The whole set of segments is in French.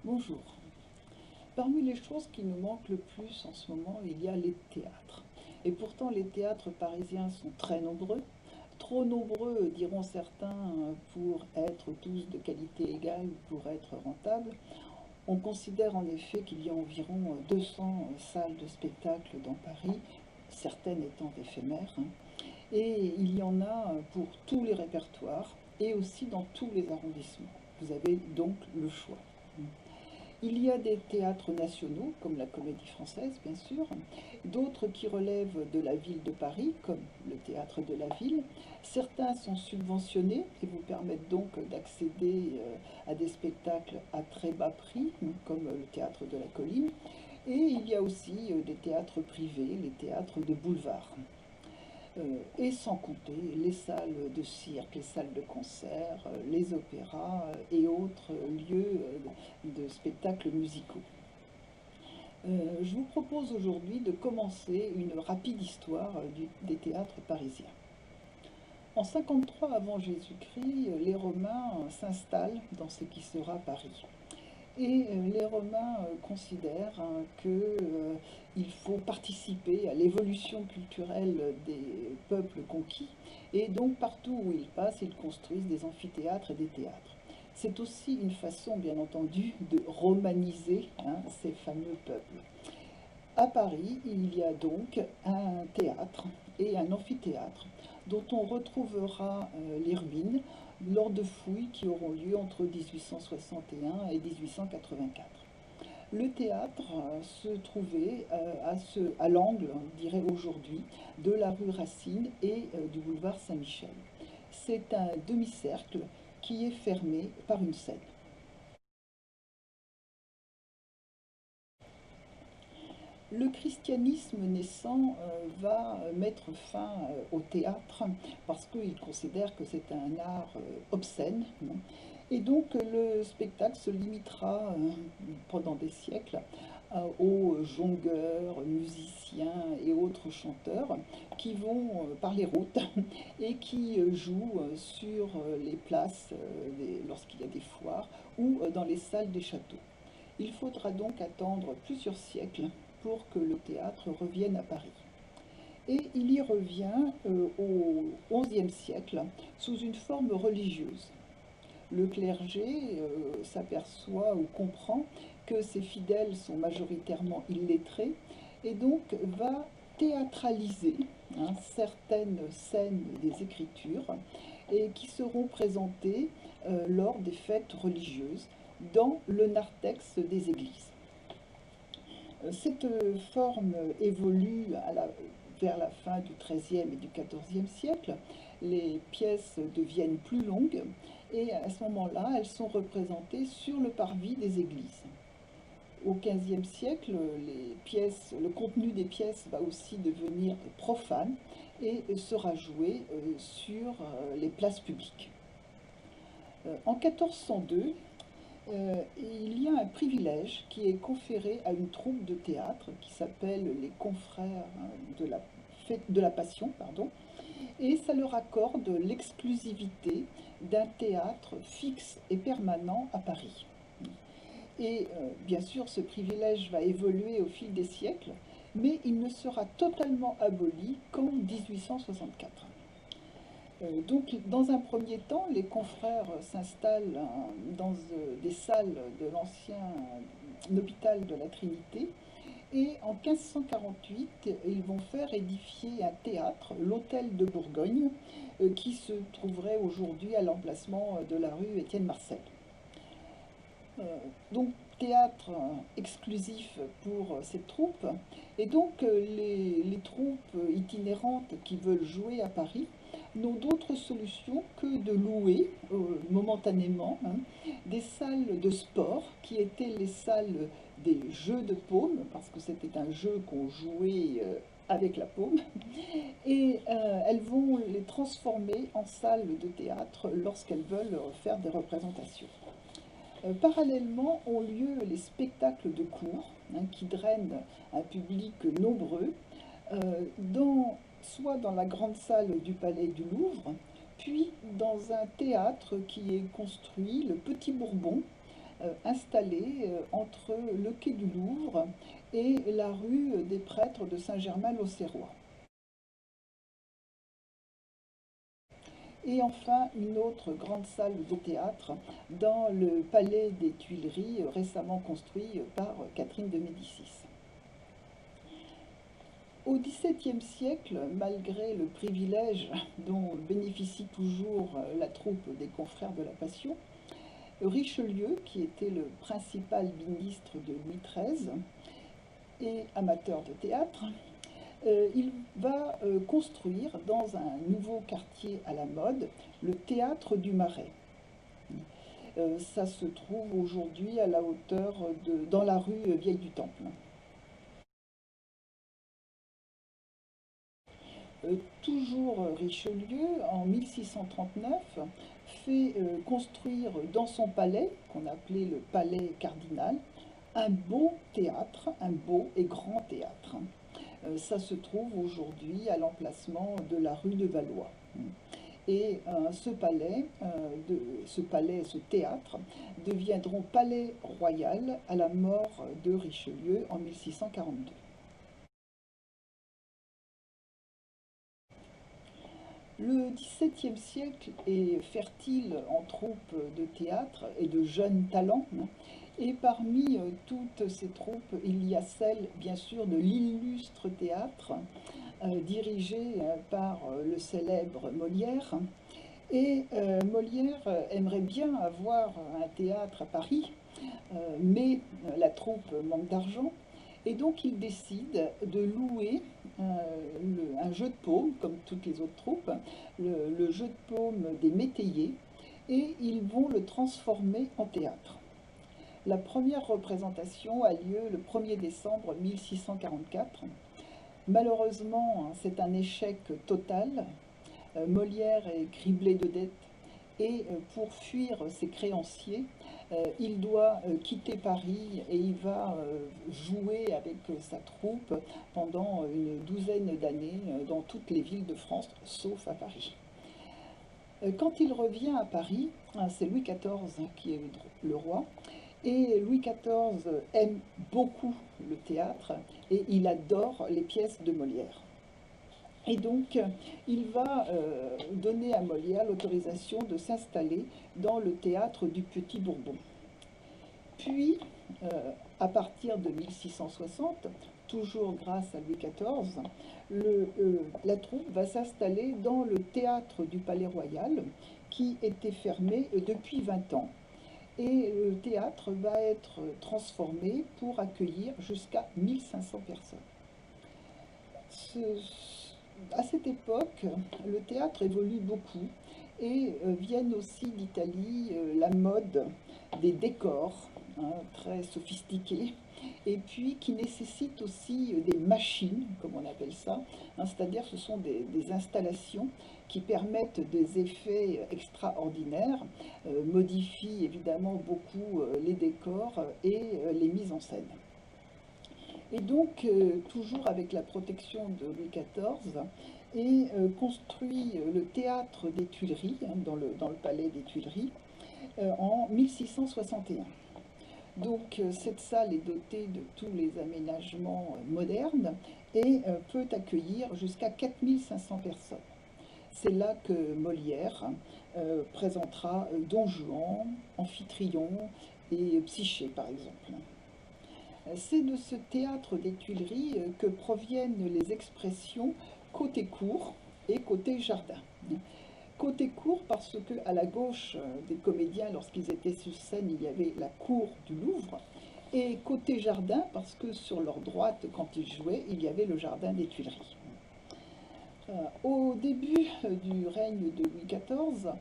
Bonjour. Parmi les choses qui nous manquent le plus en ce moment, il y a les théâtres. Et pourtant, les théâtres parisiens sont très nombreux, trop nombreux, diront certains, pour être tous de qualité égale ou pour être rentables. On considère en effet qu'il y a environ 200 salles de spectacle dans Paris, certaines étant éphémères, hein. Et il y en a pour tous les répertoires et aussi dans tous les arrondissements. Vous avez donc le choix. Il y a des théâtres nationaux, comme la Comédie Française, bien sûr, d'autres qui relèvent de la ville de Paris, comme le Théâtre de la Ville. Certains sont subventionnés et vous permettent donc d'accéder à des spectacles à très bas prix, comme le Théâtre de la Colline. Et il y a aussi des théâtres privés, les théâtres de boulevard. Et sans compter les salles de cirque, les salles de concert, les opéras et autres lieux de spectacles musicaux. Je vous propose aujourd'hui de commencer une rapide histoire des théâtres parisiens. En 53 avant Jésus-Christ, les Romains s'installent dans ce qui sera Paris. Et les Romains considèrent qu'il faut participer à l'évolution culturelle des peuples conquis, et donc partout où ils passent, ils construisent des amphithéâtres et des théâtres. C'est aussi une façon, bien entendu, de romaniser ces fameux peuples. À Paris, il y a donc un théâtre et un amphithéâtre dont on retrouvera les ruines lors de fouilles qui auront lieu entre 1861 et 1884. Le théâtre se trouvait à l'angle, on dirait aujourd'hui, de la rue Racine et du boulevard Saint-Michel. C'est un demi-cercle qui est fermé par une scène. Le christianisme naissant va mettre fin au théâtre parce qu'il considère que c'est un art obscène. Et donc le spectacle se limitera pendant des siècles aux jongleurs, musiciens et autres chanteurs qui vont par les routes et qui jouent sur les places lorsqu'il y a des foires ou dans les salles des châteaux. Il faudra donc attendre plusieurs siècles pour que le théâtre revienne à Paris. Et il y revient au XIe siècle sous une forme religieuse. Le clergé s'aperçoit ou comprend que ses fidèles sont majoritairement illettrés et donc va théâtraliser certaines scènes des Écritures et qui seront présentées lors des fêtes religieuses dans le narthex des églises. Cette forme évolue vers la fin du XIIIe et du XIVe siècle. Les pièces deviennent plus longues et à ce moment-là, elles sont représentées sur le parvis des églises. Au XVe siècle, le contenu des pièces va aussi devenir profane et sera joué sur les places publiques. En 1402, il y a un privilège qui est conféré à une troupe de théâtre qui s'appelle les Confrères de la Passion, pardon, et ça leur accorde l'exclusivité d'un théâtre fixe et permanent à Paris. Et bien sûr, ce privilège va évoluer au fil des siècles, mais il ne sera totalement aboli qu'en 1864. Donc, dans un premier temps, les confrères s'installent dans des salles de l'ancien hôpital de la Trinité. Et en 1548, ils vont faire édifier un théâtre, l'Hôtel de Bourgogne, qui se trouverait aujourd'hui à l'emplacement de la rue Étienne Marcel. Donc, théâtre exclusif pour cette troupe. Et donc, les troupes itinérantes qui veulent jouer à Paris n'ont d'autre solution que de louer momentanément des salles de sport qui étaient les salles des jeux de paume, parce que c'était un jeu qu'on jouait avec la paume, et elles vont les transformer en salles de théâtre lorsqu'elles veulent faire des représentations. Parallèlement ont lieu les spectacles de cour qui drainent un public nombreux, soit dans la grande salle du Palais du Louvre, puis dans un théâtre qui est construit, le Petit Bourbon, installé entre le quai du Louvre et la rue des Prêtres de Saint-Germain-l'Auxerrois. Et enfin, une autre grande salle de théâtre dans le palais des Tuileries, récemment construit par Catherine de Médicis. Au XVIIe siècle, malgré le privilège dont bénéficie toujours la troupe des confrères de la Passion, Richelieu, qui était le principal ministre de Louis XIII et amateur de théâtre, il va construire dans un nouveau quartier à la mode le théâtre du Marais. Ça se trouve aujourd'hui à la hauteur dans la rue Vieille du Temple. Toujours Richelieu, en 1639, fait construire dans son palais, qu'on appelait le palais cardinal, un beau théâtre, un beau et grand théâtre. Ça se trouve aujourd'hui à l'emplacement de la rue de Valois. Et ce théâtre, deviendront palais royal à la mort de Richelieu en 1642. Le XVIIe siècle est fertile en troupes de théâtre et de jeunes talents, et parmi toutes ces troupes, il y a celle, bien sûr, de l'illustre théâtre, dirigé par le célèbre Molière. Et Molière aimerait bien avoir un théâtre à Paris, mais la troupe manque d'argent. Et donc il décide de louer un jeu de paume, comme toutes les autres troupes, le jeu de paume des métayers, et ils vont le transformer en théâtre. La première représentation a lieu le 1er décembre 1644. Malheureusement, c'est un échec total. Molière est criblé de dettes et pour fuir ses créanciers, il doit quitter Paris et il va jouer avec sa troupe pendant une douzaine d'années dans toutes les villes de France, sauf à Paris. Quand il revient à Paris, c'est Louis XIV qui est le roi, et Louis XIV aime beaucoup le théâtre et il adore les pièces de Molière. Et donc, il va donner à Molière l'autorisation de s'installer dans le théâtre du Petit Bourbon. Puis, à partir de 1660, toujours grâce à Louis XIV, la troupe va s'installer dans le théâtre du Palais Royal, qui était fermé depuis 20 ans. Et le théâtre va être transformé pour accueillir jusqu'à 1500 personnes. À cette époque, le théâtre évolue beaucoup et viennent aussi d'Italie la mode des décors, très sophistiqués, et puis qui nécessitent aussi des machines, comme on appelle ça, c'est-à-dire ce sont des installations qui permettent des effets extraordinaires, modifient évidemment beaucoup les décors et les mises en scène. Et donc, toujours avec la protection de Louis XIV, est construit le théâtre des Tuileries, dans le palais des Tuileries, en 1661. Donc, cette salle est dotée de tous les aménagements modernes et peut accueillir jusqu'à 4500 personnes. C'est là que Molière présentera Don Juan, Amphitryon et Psyché, par exemple. C'est de ce théâtre des Tuileries que proviennent les expressions côté cour et côté jardin. Côté cour parce qu'à la gauche des comédiens, lorsqu'ils étaient sur scène, il y avait la cour du Louvre, et côté jardin parce que sur leur droite, quand ils jouaient, il y avait le jardin des Tuileries. Au début du règne de Louis XIV,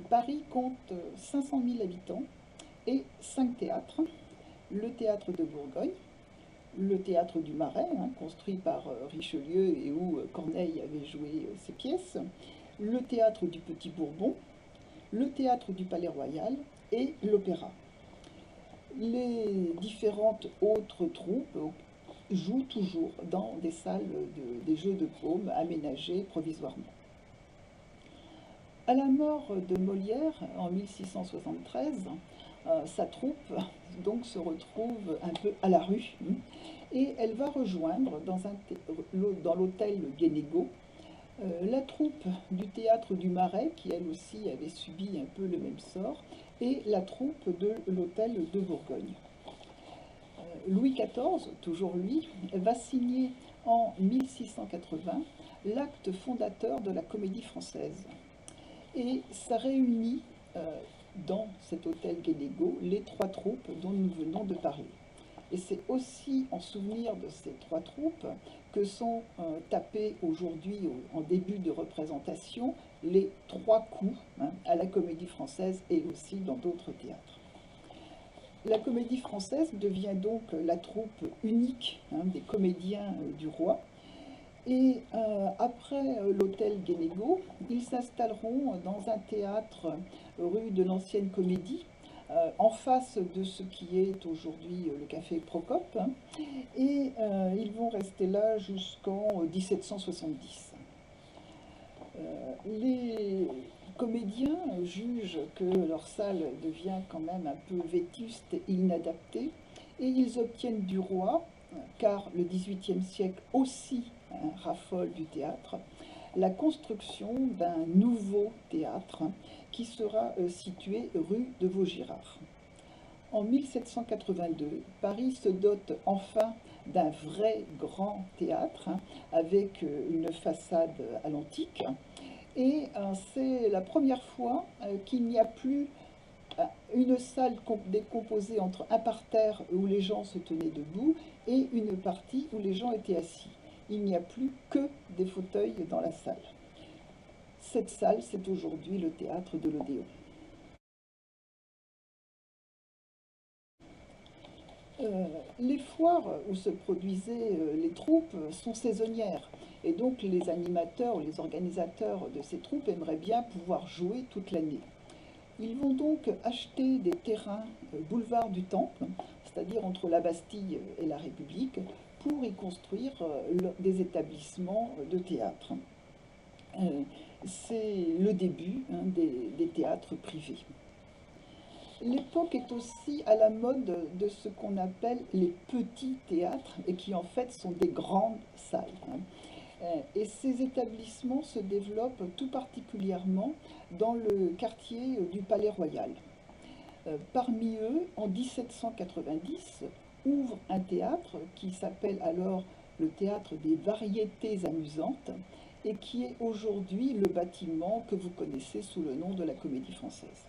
Paris compte 500 000 habitants et 5 théâtres. Le théâtre de Bourgogne, le théâtre du Marais, construit par Richelieu et où Corneille avait joué ses pièces, le théâtre du Petit Bourbon, le théâtre du Palais Royal et l'opéra. Les différentes autres troupes jouent toujours dans des salles des jeux de paume aménagées provisoirement. À la mort de Molière en 1673, sa troupe donc se retrouve un peu à la rue, et elle va rejoindre dans l'hôtel Guénégaud la troupe du théâtre du Marais, qui elle aussi avait subi un peu le même sort, et la troupe de l'hôtel de Bourgogne. Louis XIV, toujours lui, va signer en 1680 l'acte fondateur de la Comédie Française. Et ça réunit dans cet hôtel Guénégaud les trois troupes dont nous venons de parler. Et c'est aussi en souvenir de ces trois troupes que sont tapés aujourd'hui, en début de représentation, les trois coups à la Comédie Française et aussi dans d'autres théâtres. La Comédie Française devient donc la troupe unique des comédiens du roi. Et après l'hôtel Guénégaud, ils s'installeront dans un théâtre rue de l'Ancienne Comédie, en face de ce qui est aujourd'hui le café Procope, et ils vont rester là jusqu'en 1770. Les comédiens jugent que leur salle devient quand même un peu vétuste et inadaptée, et ils obtiennent du roi, car le XVIIIe siècle aussi raffole du théâtre, la construction d'un nouveau théâtre qui sera situé rue de Vaugirard. En 1782, Paris se dote enfin d'un vrai grand théâtre avec une façade à l'antique, et c'est la première fois qu'il n'y a plus une salle décomposée entre un parterre où les gens se tenaient debout et une partie où les gens étaient assis. Il n'y a plus que des fauteuils dans la salle. Cette salle, c'est aujourd'hui le théâtre de l'Odéon. Les foires où se produisaient les troupes sont saisonnières, et donc les animateurs ou les organisateurs de ces troupes aimeraient bien pouvoir jouer toute l'année. Ils vont donc acheter des terrains boulevard du Temple, c'est-à-dire entre la Bastille et la République, pour y construire des établissements de théâtre. C'est le début des théâtres privés. L'époque est aussi à la mode de ce qu'on appelle les petits théâtres, et qui en fait sont des grandes salles. Et ces établissements se développent tout particulièrement dans le quartier du Palais Royal. Parmi eux, en 1790, ouvre un théâtre qui s'appelle alors le Théâtre des Variétés Amusantes, et qui est aujourd'hui le bâtiment que vous connaissez sous le nom de la Comédie Française.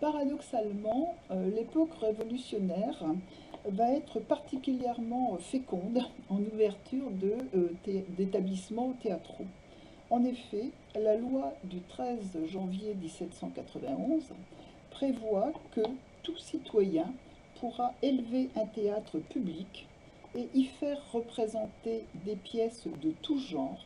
Paradoxalement, l'époque révolutionnaire va être particulièrement féconde en ouverture d'établissements théâtraux. En effet, la loi du 13 janvier 1791 prévoit que tout citoyen pourra élever un théâtre public et y faire représenter des pièces de tout genre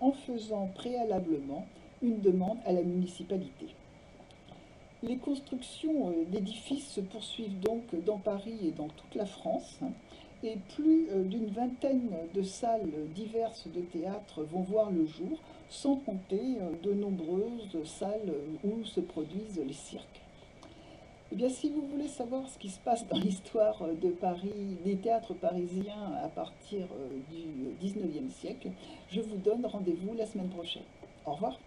en faisant préalablement une demande à la municipalité. Les constructions d'édifices se poursuivent donc dans Paris et dans toute la France, et plus d'une vingtaine de salles diverses de théâtre vont voir le jour, sans compter de nombreuses salles où se produisent les cirques. Eh bien, si vous voulez savoir ce qui se passe dans l'histoire de Paris, des théâtres parisiens à partir du 19e siècle, je vous donne rendez-vous la semaine prochaine. Au revoir.